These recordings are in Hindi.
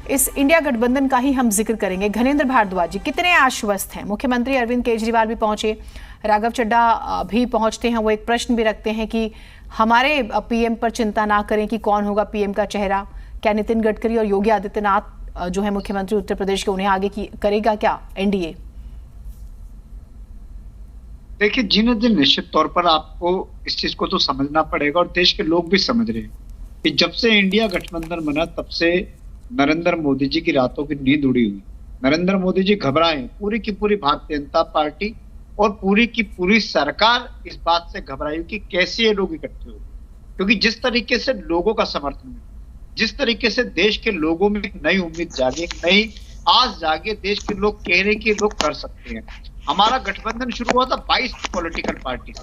इस इंडिया गठबंधन का ही हम जिक्र करेंगे। घनेंद्र भारद्वाज जी कितने आश्वस्त हैं? मुख्यमंत्री अरविंद केजरीवाल भी पहुंचे, राघव चड्ढा भी पहुंचते हैं। वो एक प्रश्न भी रखते हैं कि हमारे पीएम पर चिंता ना करें कि कौन होगा पीएम का चेहरा। क्या नितिन गडकरी और योगी आदित्यनाथ जो है मुख्यमंत्री उत्तर प्रदेश के, उन्हें आगे करेगा क्या एनडीए? देखिए जीनत जी, निश्चित तौर पर आपको इस चीज को तो समझना पड़ेगा और देश के लोग भी समझ रहे हैं कि जब से इंडिया गठबंधन बना तब से नरेंद्र मोदी जी की रातों की नींद उड़ी हुई। नरेंद्र मोदी जी घबराए, पूरी की पूरी भारतीय जनता पार्टी और पूरी की पूरी सरकार इस बात से घबराई कि कैसे ये लोग इकट्ठे हो, क्योंकि जिस तरीके से लोगों का समर्थन है, जिस तरीके से देश के लोगों में एक नई उम्मीद जागे, एक नई आस जागे, देश के लोग कह रहे कि लोग कर सकते हैं। हमारा गठबंधन शुरू हुआ था 22 पॉलिटिकल पार्टी,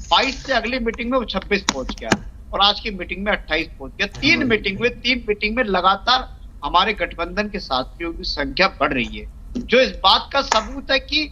22 से अगली मीटिंग में वो 26 पहुंच गया और आज की मीटिंग में 28 पहुंच गया। तीन मीटिंग में लगातार हमारे गठबंधन के साथियों की संख्या बढ़ रही है, जो इस बात का सबूत है कि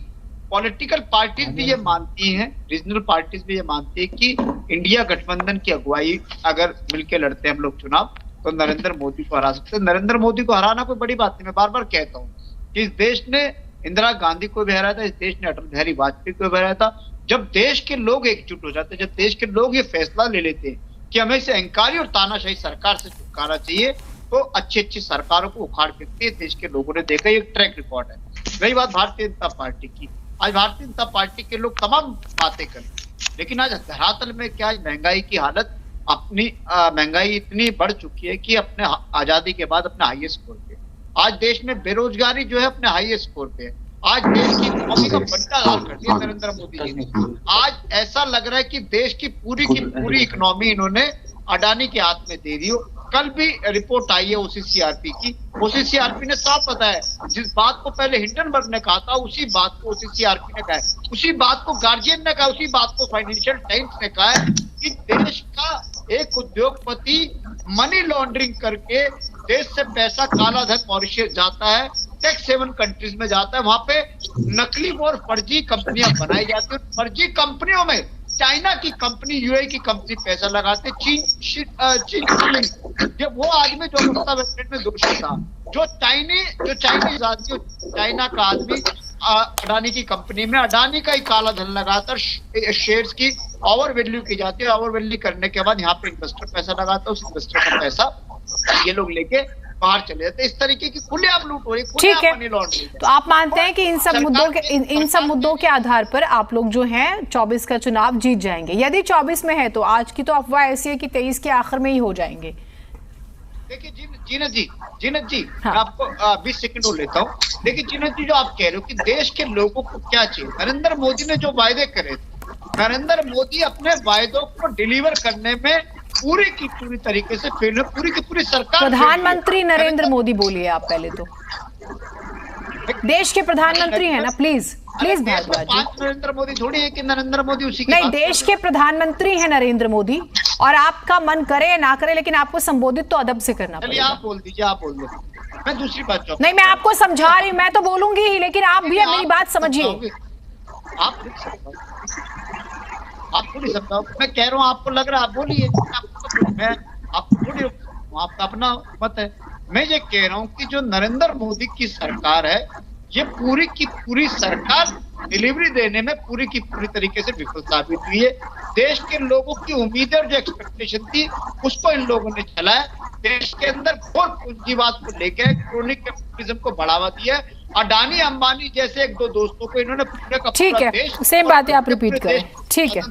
पॉलिटिकल पार्टीज भी ये मानती हैं, रीजनल पार्टीज भी ये मानती है कि इंडिया गठबंधन की अगुवाई अगर मिलकर लड़ते हैं हम लोग चुनाव तो नरेंद्र मोदी को हरा सकते हैं। नरेंद्र मोदी को हराना कोई बड़ी बात नहीं। मैं बार बार कहता हूँ कि इस देश ने इंदिरा गांधी को भी हराया था, इस देश ने अटल बिहारी वाजपेयी को भी हराया था। जब देश के लोग एकजुट हो जाते हैं, जब देश के लोग ये फैसला ले लेते हैं कि हमें इसे अहंकारी और तानाशाही सरकार से छुटकारा चाहिए, तो अच्छी अच्छी सरकारों को उखाड़ फेंकते हैं। देश के लोगों ने देखा, एक ट्रैक रिकॉर्ड है। रही बात भारतीय जनता पार्टी की, आज भारतीय जनता पार्टी के लोग तमाम बातें करते हैं, लेकिन आज धरातल में क्या, महंगाई की हालत, अपनी महंगाई इतनी बढ़ चुकी है कि अपने आजादी के बाद अपने हाईएस्ट स्कोर पे, आज देश में बेरोजगारी जो है अपने हाईएस्ट स्कोर पे है। आज देश की इकोनॉमी का बंटा लाल कर दिया नरेंद्र मोदी जी ने। आज ऐसा लग रहा है कि देश की पूरी इकोनॉमी इन्होंने अडानी के हाथ में दे दी हो। कल भी रिपोर्ट आई है ओसीसीआरपी की, ओसीसीआरपी ने साफ बताया, जिस बात को पहले हिंडनबर्ग ने कहा था उसी बात को ओसीसीआरपी ने कहा है, उसी बात को गार्जियन ने कहा, उसी बात को फाइनेंशियल टाइम्स ने कहा है कि देश का एक उद्योगपति मनी लॉन्ड्रिंग करके देश से पैसा, काला धन मॉरिशस जाता है, टैक्स हेवन कंट्रीज में जाता है, वहां पे नकली और फर्जी कंपनियां बनाई जाती है। फर्जी कंपनियों में चाइना की कंपनी, यूएई की कंपनी पैसा लगाते, चीन वो आदमी जो गुप्ता वेबसाइट में दोषी था, जो चाइनीज आदमी, चाइना का आदमी अडानी की कंपनी में अडानी का ही काला धन लगाकर शेयर्स की ओवर वैल्यू की जाती है। ओवर वैल्यू करने के बाद यहाँ पे इन्वेस्टर पैसा लगाता है, उस इन्वेस्टर का पैसा ये लोग लेके बाहर चले जाते। इस तरीके की खुलेआम लूट हो रही है, ठीक है। तो आप मानते हैं कि इन सब मुद्दों के आधार पर आप लोग जो हैं 24 का चुनाव जीत जाएंगे? यदि 24 में है तो आज की तो अफवाह ऐसी है कि 23 के आखिर में ही हो जाएंगे। देखिए जीनत जी हाँ। मैं आपको 20 सेकंड और लेता हूँ। देखिए जीनत जी, जो आप कह रहे हो कि देश के लोगों को क्या चाहिए, नरेंद्र मोदी ने जो वायदे करे थे, नरेंद्र मोदी अपने वायदों को डिलीवर करने में पूरी की पूरी तरीके से फेल है। पूरी की पूरी सरकार, प्रधानमंत्री नरेंद्र मोदी बोलिए आप पहले तो, देश के प्रधानमंत्री हैं ना, प्लीज भारद्वाज जी। नरेंद्र मोदी थोड़ी है कि नरेंद्र मोदी उसी की नहीं, देश के प्रधानमंत्री हैं नरेंद्र मोदी, और आपका मन करे ना करे लेकिन आपको संबोधित तो अदब से करना पड़ेगा। आप बोल दीजिए, आप बोल दीजिए, मैं दूसरी बात नहीं, मैं आपको समझा रही हूँ, मैं तो बोलूंगी ही, लेकिन आप भी मेरी बात समझिए। आप थोड़ी समझाओ, मैं कह रहा हूँ, आपको लग रहा है आप बोलिए, मैं आपको थोड़ी, आपका अपना मत है। मैं ये कह रहा हूँ कि जो नरेंद्र मोदी की सरकार है, ये पूरी की पूरी सरकार डिलीवरी देने में पूरी की पूरी तरीके से विफल साबित हुई है। देश के लोगों की उम्मीदें और जो एक्सपेक्टेशन थी उसको इन लोगों ने चलाया। देश के अंदर घोर पूंजीवाद को लेकर क्रोनिक कैपिटलिज्म को बढ़ावा दिया। अडानी अंबानी जैसे एक दो दोस्तों को इन्होंने पूरे का ठीक है, सेम बातें आप रिपीट करें, ठीक है।